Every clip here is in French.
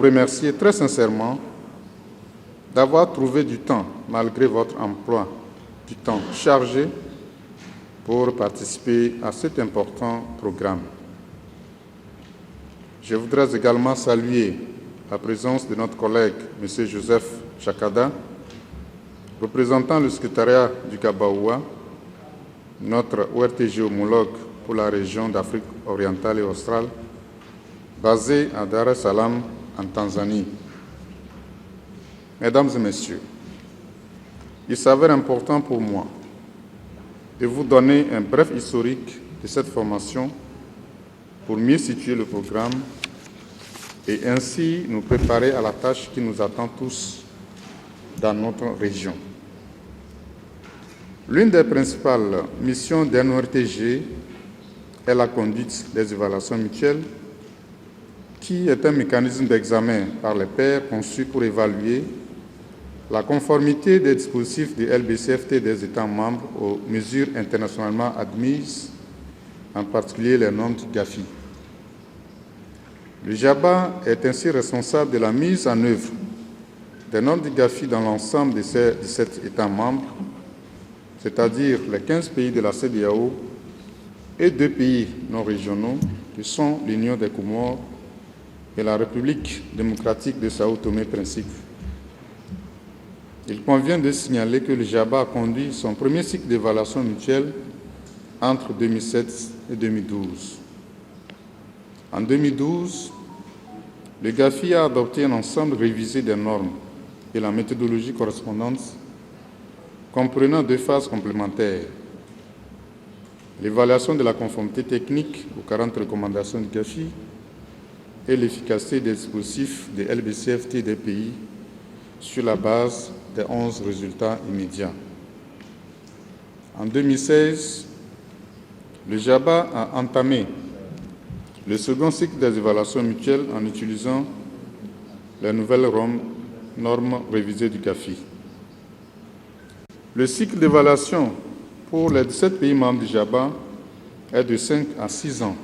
remercier très sincèrement d'avoir trouvé du temps, malgré votre emploi du temps chargé, pour participer à cet important programme. Je voudrais également saluer la présence de notre collègue, M. Joseph Chakada, représentant le secrétariat du Kabaoua, notre ORTG homologue pour la région d'Afrique orientale et australe, basé à Dar es Salaam, en Tanzanie. Mesdames et messieurs, il s'avère important pour moi de vous donner un bref historique de cette formation pour mieux situer le programme et ainsi nous préparer à la tâche qui nous attend tous dans notre région. L'une des principales missions d'un ORTG est la conduite des évaluations mutuelles, qui est un mécanisme d'examen par les pairs conçu pour évaluer la conformité des dispositifs de LBCFT des États membres aux mesures internationalement admises, en particulier les normes du GAFI. Le JABA est ainsi responsable de la mise en œuvre des normes du GAFI dans l'ensemble de ces 17 États membres, c'est-à-dire les 15 pays de la CEDEAO et 2 pays non régionaux, qui sont l'Union des Comores et la République démocratique de Sao Tomé-Principe. Il convient de signaler que le JABA a conduit son premier cycle d'évaluation mutuelle entre 2007 et 2012. En 2012, le GAFI a adopté un ensemble révisé des normes et la méthodologie correspondante, comprenant 2 phases complémentaires. L'évaluation de la conformité technique aux 40 recommandations du GAFI et l'efficacité des dispositifs de LBCFT des pays sur la base des 11 résultats immédiats. En 2016, le JABA a entamé le second cycle des évaluations mutuelles en utilisant les nouvelles normes révisées du GAFI. Le cycle d'évaluation pour les 17 pays membres du JABA est de 5 à 6 ans.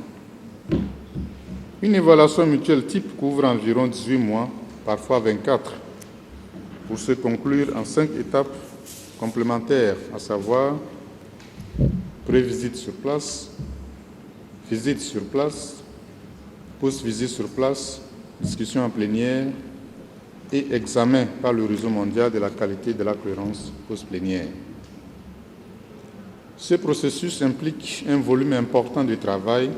Une évaluation mutuelle type couvre environ 18 mois, parfois 24, pour se conclure en 5 étapes complémentaires, à savoir pré-visite sur place, visite sur place, post-visite sur place, discussion en plénière et examen par le réseau mondial de la qualité de la cohérence post-plénière. Ce processus implique un volume important de travail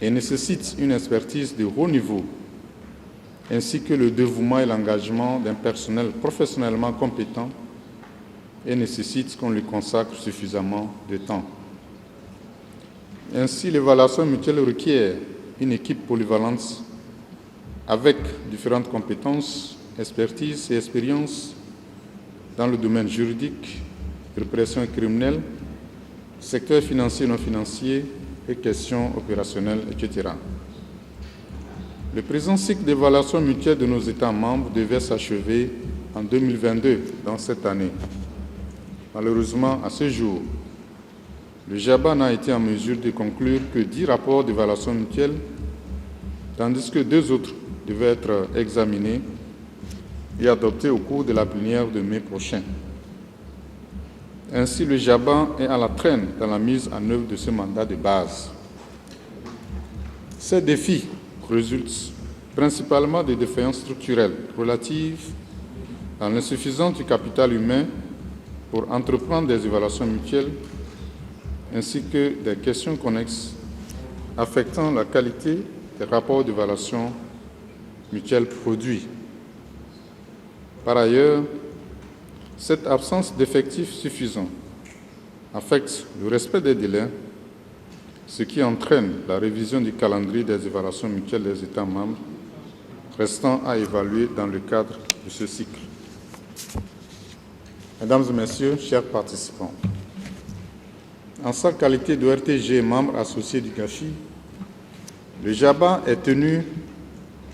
et nécessite une expertise de haut niveau, ainsi que le dévouement et l'engagement d'un personnel professionnellement compétent et nécessite qu'on lui consacre suffisamment de temps. Ainsi, l'évaluation mutuelle requiert une équipe polyvalente avec différentes compétences, expertises et expériences dans le domaine juridique, répression criminelle, secteur financier et non financier et questions opérationnelles, etc. Le présent cycle d'évaluation mutuelle de nos États membres devait s'achever en 2022, dans cette année. Malheureusement, à ce jour, le JABA n'a été en mesure de conclure que 10 rapports d'évaluation mutuelle, tandis que 2 autres devaient être examinés et adoptés au cours de la plénière de mai prochain. Ainsi, le JABA est à la traîne dans la mise en œuvre de ce mandat de base. Ces défis résultent principalement des défaillances structurelles relatives à l'insuffisance du capital humain pour entreprendre des évaluations mutuelles, ainsi que des questions connexes affectant la qualité des rapports d'évaluation mutuelle produits. Par ailleurs, cette absence d'effectifs suffisants affecte le respect des délais, ce qui entraîne la révision du calendrier des évaluations mutuelles des États membres restant à évaluer dans le cadre de ce cycle. Mesdames et messieurs, chers participants, en sa qualité de RTG membre associé du GAFI, le JABA est tenu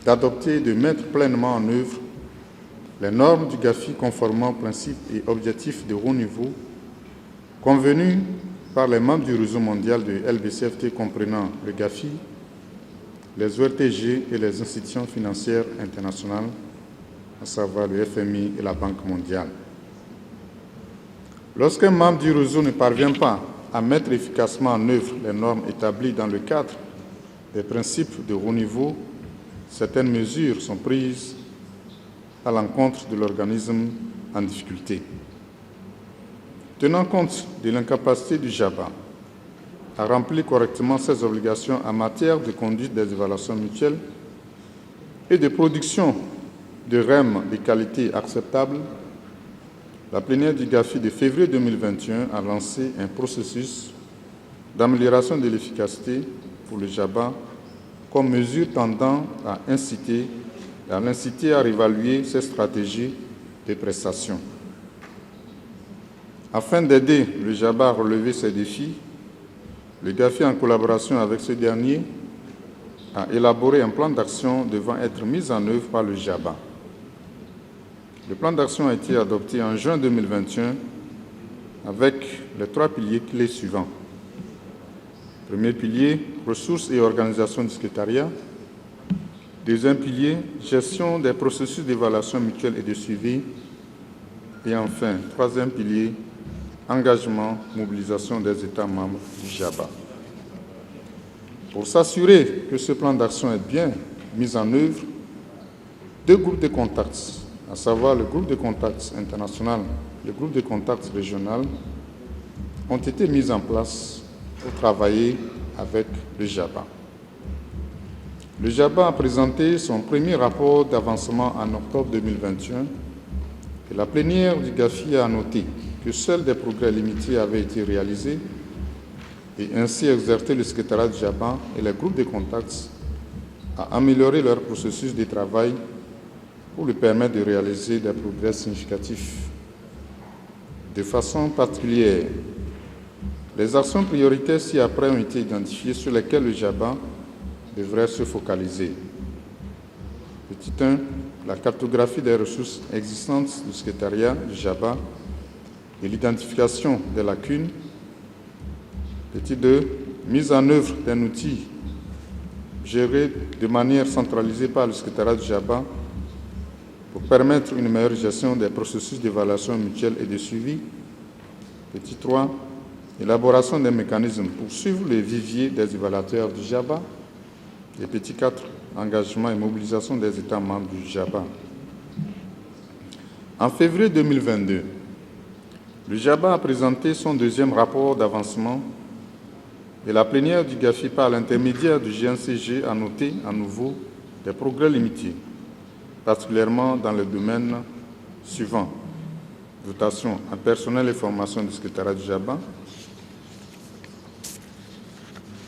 d'adopter et de mettre pleinement en œuvre les normes du GAFI conformément aux principes et objectifs de haut niveau convenus par les membres du réseau mondial de LBCFT comprenant le GAFI, les ORTG et les institutions financières internationales, à savoir le FMI et la Banque mondiale. Lorsqu'un membre du réseau ne parvient pas à mettre efficacement en œuvre les normes établies dans le cadre des principes de haut niveau, certaines mesures sont prises à l'encontre de l'organisme en difficulté. Tenant compte de l'incapacité du JABA à remplir correctement ses obligations en matière de conduite des évaluations mutuelles et de production de REM de qualité acceptable, la plénière du GAFI de février 2021 a lancé un processus d'amélioration de l'efficacité pour le JABA comme mesure tendant à l'inciter à réévaluer ses stratégies de prestations. Afin d'aider le JABA à relever ces défis, le GAFI, en collaboration avec ce dernier, a élaboré un plan d'action devant être mis en œuvre par le JABA. Le plan d'action a été adopté en juin 2021 avec les 3 piliers clés suivants. Premier pilier, ressources et organisation du secrétariat. Deuxième pilier, gestion des processus d'évaluation mutuelle et de suivi. Et enfin, troisième pilier, engagement, mobilisation des États membres du JABA. Pour s'assurer que ce plan d'action est bien mis en œuvre, 2 groupes de contacts, à savoir le groupe de contacts international et le groupe de contacts régional, ont été mis en place pour travailler avec le JABA. Le JABA a présenté son premier rapport d'avancement en octobre 2021 et la plénière du GAFI a noté que seuls des progrès limités avaient été réalisés et ainsi exercer le secrétariat du JABA et les groupes de contacts à améliorer leur processus de travail pour lui permettre de réaliser des progrès significatifs. De façon particulière, les actions prioritaires ci-après ont été identifiées sur lesquelles le JABA devrait se focaliser. Petit 1, la cartographie des ressources existantes du secrétariat du JABA et l'identification des lacunes. Petit 2, mise en œuvre d'un outil géré de manière centralisée par le secrétariat du JABA pour permettre une meilleure gestion des processus d'évaluation mutuelle et de suivi. Petit 3, élaboration des mécanismes pour suivre le vivier des évaluateurs du JABA. Et petit 4, engagement et mobilisation des États membres du JABA. En février 2022, le JABA a présenté son deuxième rapport d'avancement et la plénière du GAFI, par l'intermédiaire du GNCG, a noté à nouveau des progrès limités, particulièrement dans les domaines suivants: dotation en personnel et formation du secrétariat du JABA,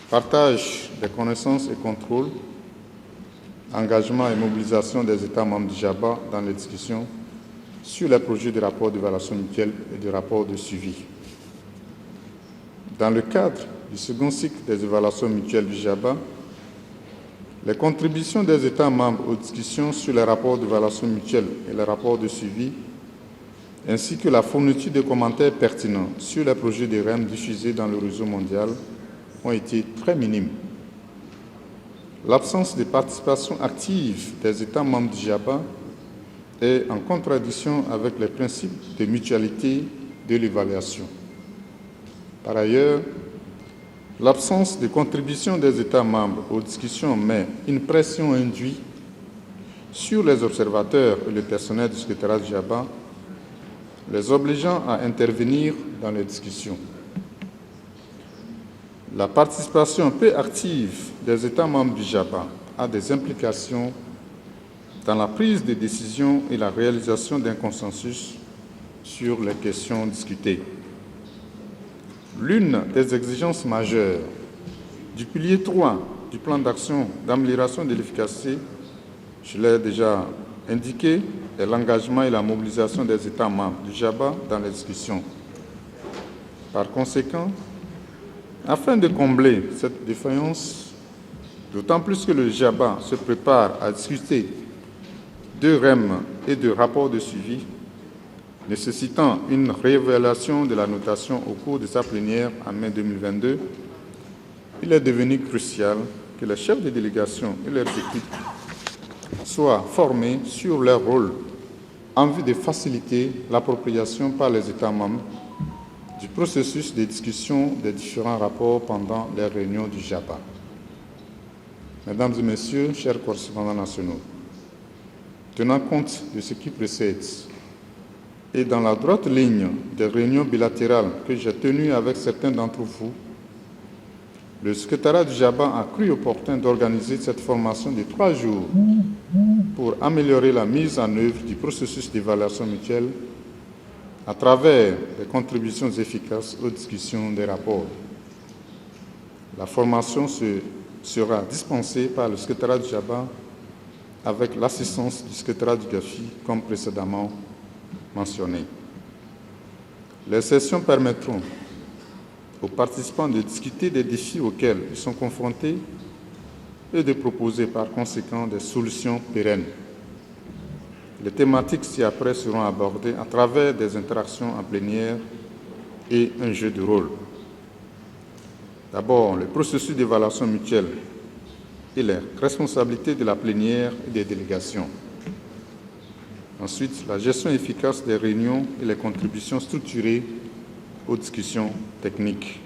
partage des connaissances et contrôle, engagement et mobilisation des États membres du JABA dans les discussions sur les projets de rapport d'évaluation mutuelle et de rapport de suivi. Dans le cadre du second cycle des évaluations mutuelles du JABA, les contributions des États membres aux discussions sur les rapports d'évaluation mutuelle et les rapports de suivi, ainsi que la fourniture de commentaires pertinents sur les projets de REM diffusés dans le réseau mondial, ont été très minimes. L'absence de participation active des États membres du JABA est en contradiction avec les principes de mutualité de l'évaluation. Par ailleurs, l'absence de contribution des États membres aux discussions met une pression induite sur les observateurs et le personnel du secrétariat du JABA, les obligeant à intervenir dans les discussions. La participation peu active des États membres du JABA a des implications dans la prise de décision et la réalisation d'un consensus sur les questions discutées. L'une des exigences majeures du pilier 3 du plan d'action d'amélioration de l'efficacité, je l'ai déjà indiqué, est l'engagement et la mobilisation des États membres du JABA dans les discussions. Par conséquent, afin de combler cette défaillance, d'autant plus que le JABA se prépare à discuter de REM et de rapports de suivi, nécessitant une réévaluation de la notation au cours de sa plénière en mai 2022, il est devenu crucial que les chefs de délégation et leurs équipes soient formés sur leur rôle en vue de faciliter l'appropriation par les États membres du processus de discussion des différents rapports pendant les réunions du JABA. Mesdames et Messieurs, chers correspondants nationaux, tenant compte de ce qui précède et dans la droite ligne des réunions bilatérales que j'ai tenues avec certains d'entre vous, le secrétariat du JABA a cru opportun d'organiser cette formation de 3 jours pour améliorer la mise en œuvre du processus d'évaluation mutuelle à travers des contributions efficaces aux discussions des rapports. La formation sera dispensée par le secrétariat du JABA avec l'assistance du secrétariat du GAFI, comme précédemment mentionné. Les sessions permettront aux participants de discuter des défis auxquels ils sont confrontés et de proposer par conséquent des solutions pérennes. Les thématiques ci-après seront abordées à travers des interactions en plénière et un jeu de rôle. D'abord, le processus d'évaluation mutuelle et les responsabilités de la plénière et des délégations. Ensuite, la gestion efficace des réunions et les contributions structurées aux discussions techniques.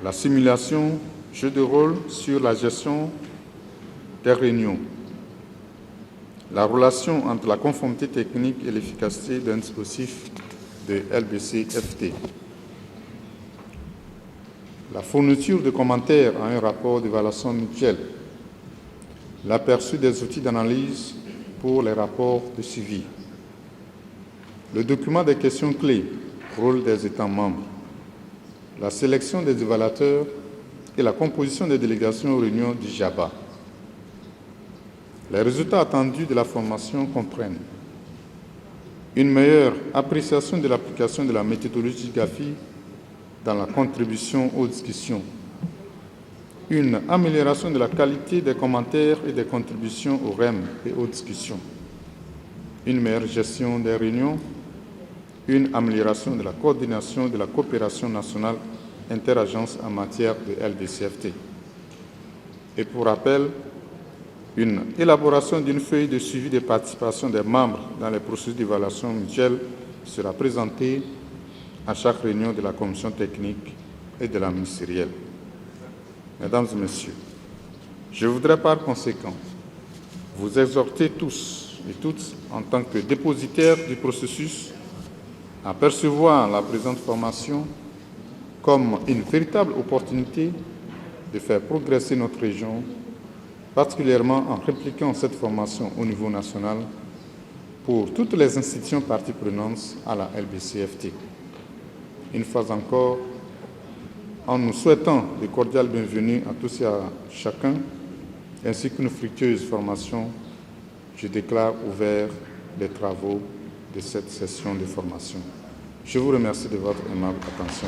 La simulation, jeu de rôle sur la gestion des réunions. La relation entre la conformité technique et l'efficacité d'un dispositif de LBC-FT. La fourniture de commentaires à un rapport d'évaluation mutuelle. L'aperçu des outils d'analyse pour les rapports de suivi. Le document des questions clés, rôle des États membres. La sélection des évaluateurs et la composition des délégations aux réunions du JABA. Les résultats attendus de la formation comprennent une meilleure appréciation de l'application de la méthodologie GAFI dans la contribution aux discussions, une amélioration de la qualité des commentaires et des contributions au REM et aux discussions, une meilleure gestion des réunions, une amélioration de la coordination de la coopération nationale interagences en matière de LBC-FT. Et pour rappel, une élaboration d'une feuille de suivi des participations des membres dans les processus d'évaluation mutuelle sera présentée à chaque réunion de la commission technique et de la ministérielle. Mesdames et Messieurs, je voudrais par conséquent vous exhorter tous et toutes, en tant que dépositaires du processus, à percevoir la présente formation comme une véritable opportunité de faire progresser notre région, particulièrement en répliquant cette formation au niveau national pour toutes les institutions parties prenantes à la LBC-FT. Une fois encore, en nous souhaitant de cordiales bienvenues à tous et à chacun, ainsi qu'une fructueuse formation, je déclare ouvert les travaux de cette session de formation. Je vous remercie de votre aimable attention.